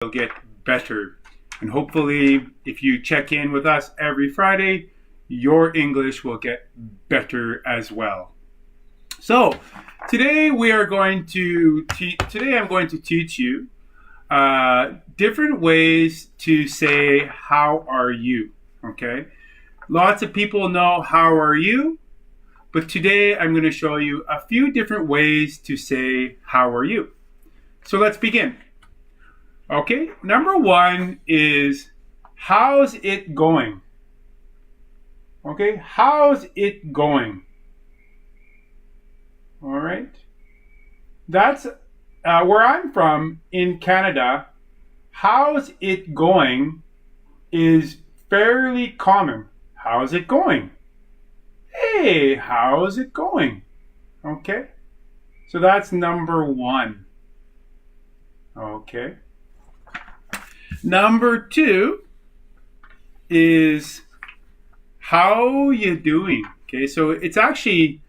will get better. And hopefully, if you check in with us every Friday, your English will get better as well. So, today I'm going to teach you different ways to say, how are you? Okay? Lots of people know how are you, but today I'm going to show you a few different ways to say, how are you? So let's begin. Okay, number one is, how's it going? Okay, how's it going? All right. That's where I'm from in Canada. How's it going is fairly common. How's it going? Hey, how's it going? Okay, so that's number one. Okay. Number two is, how you doing? Okay, so it's actually,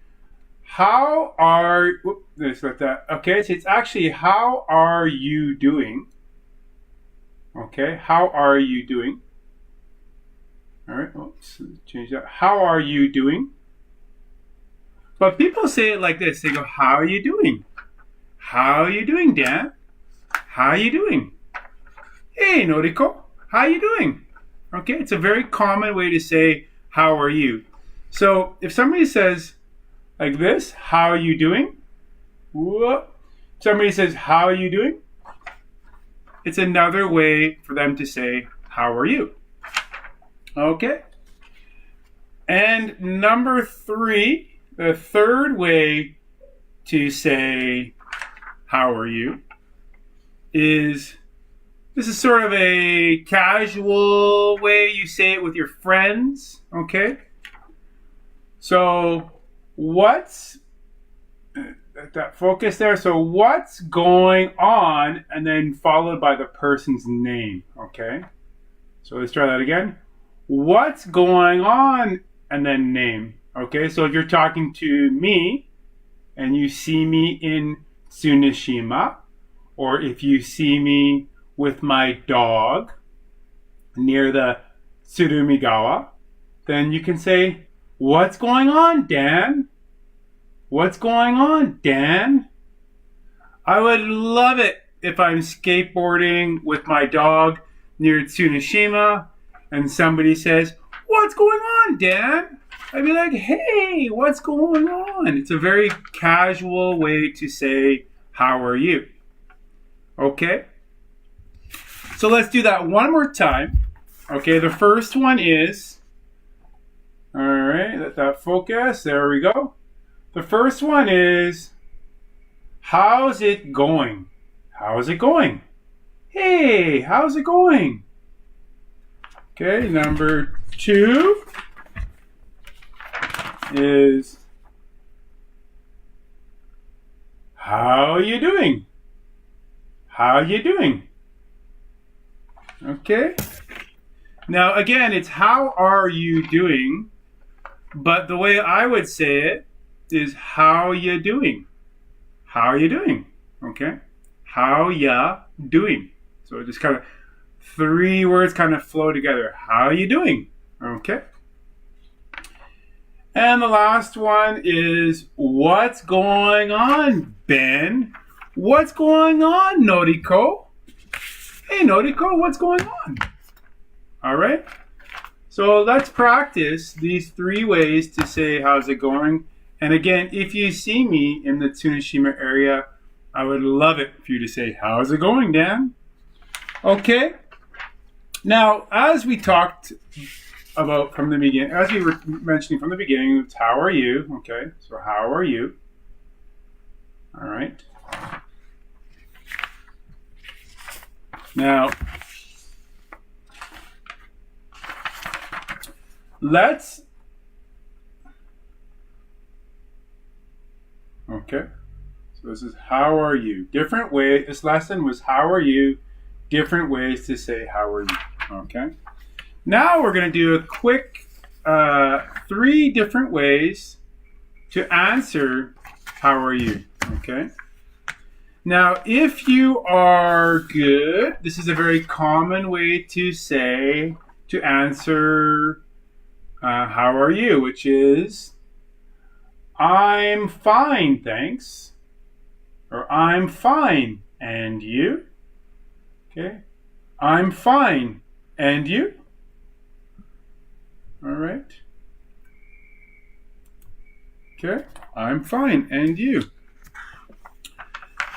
Okay, so it's actually, how are you doing? Okay, how are you doing? All right, let's change that. How are you doing? But people say it like this. They go, how are you doing? How are you doing, Dan? How are you doing? Hey, Noriko, how are you doing? Okay, it's a very common way to say, how are you? So if somebody says like this, how are you doing? Whoop. Somebody says, how are you doing? It's another way for them to say, how are you? Okay. And number three, the third way to say, how are you, is, this is sort of a casual way you say it with your friends, okay? So, what's that focus there? So, what's going on, and then followed by the person's name, okay? So, let's try that again. What's going on, and then name, okay? So, if you're talking to me, and you see me in Tsunashima, or if you see me with my dog near the Tsurumigawa, then you can say, what's going on, Dan? What's going on, Dan? I would love it if I'm skateboarding with my dog near Tsunashima and somebody says, what's going on, Dan? I'd be like, hey, what's going on? It's a very casual way to say, how are you? Okay? So let's do that one more time. Okay, the first one is, all right, let that focus. There we go. The first one is, how's it going? How's it going? Hey, how's it going? Okay, number two is, how are you doing? How are you doing? Okay. Now, again, it's how are you doing, but the way I would say it is, how you doing? How are you doing? Okay. How ya doing? So just kind of three words kind of flow together. How are you doing? Okay. And the last one is, what's going on, Ben? What's going on, Noriko? Hey, Noriko, what's going on? All right. So let's practice these three ways to say, how's it going? And again, if you see me in the Tsunashima area, I would love it for you to say, how's it going, Dan? Okay. Now, as we talked about from the beginning, as we were mentioning from the beginning, it's how are you? Okay. So how are you? All right. Now, okay, so this is how are you? Different way, this lesson was how are you? Different ways to say how are you, okay? Now we're going to do a quick 3 different ways to answer how are you, okay? Now, if you are good, this is a very common way to answer, how are you, which is, I'm fine, thanks. Or I'm fine, and you? Okay. I'm fine, and you? All right. Okay. I'm fine, and you?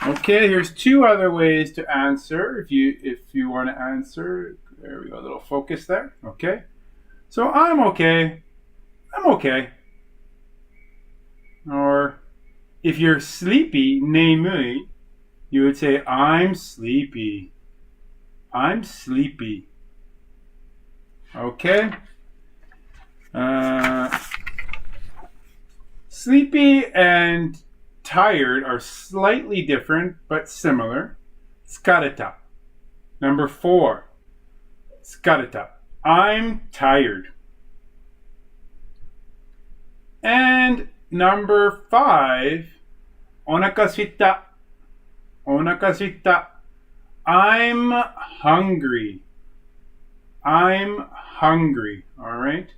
Okay, here's two other ways to answer. If you want to answer, there we go, a little focus there. Okay. So I'm okay. I'm okay. Or if you're sleepy, nemui, you would say I'm sleepy. I'm sleepy. Okay. Sleepy and tired are slightly different but similar. Tsukareta. Number 4. Tsukareta. I'm tired. And number 5. Onaka suita. Onaka suita. I'm hungry. I'm hungry. All right.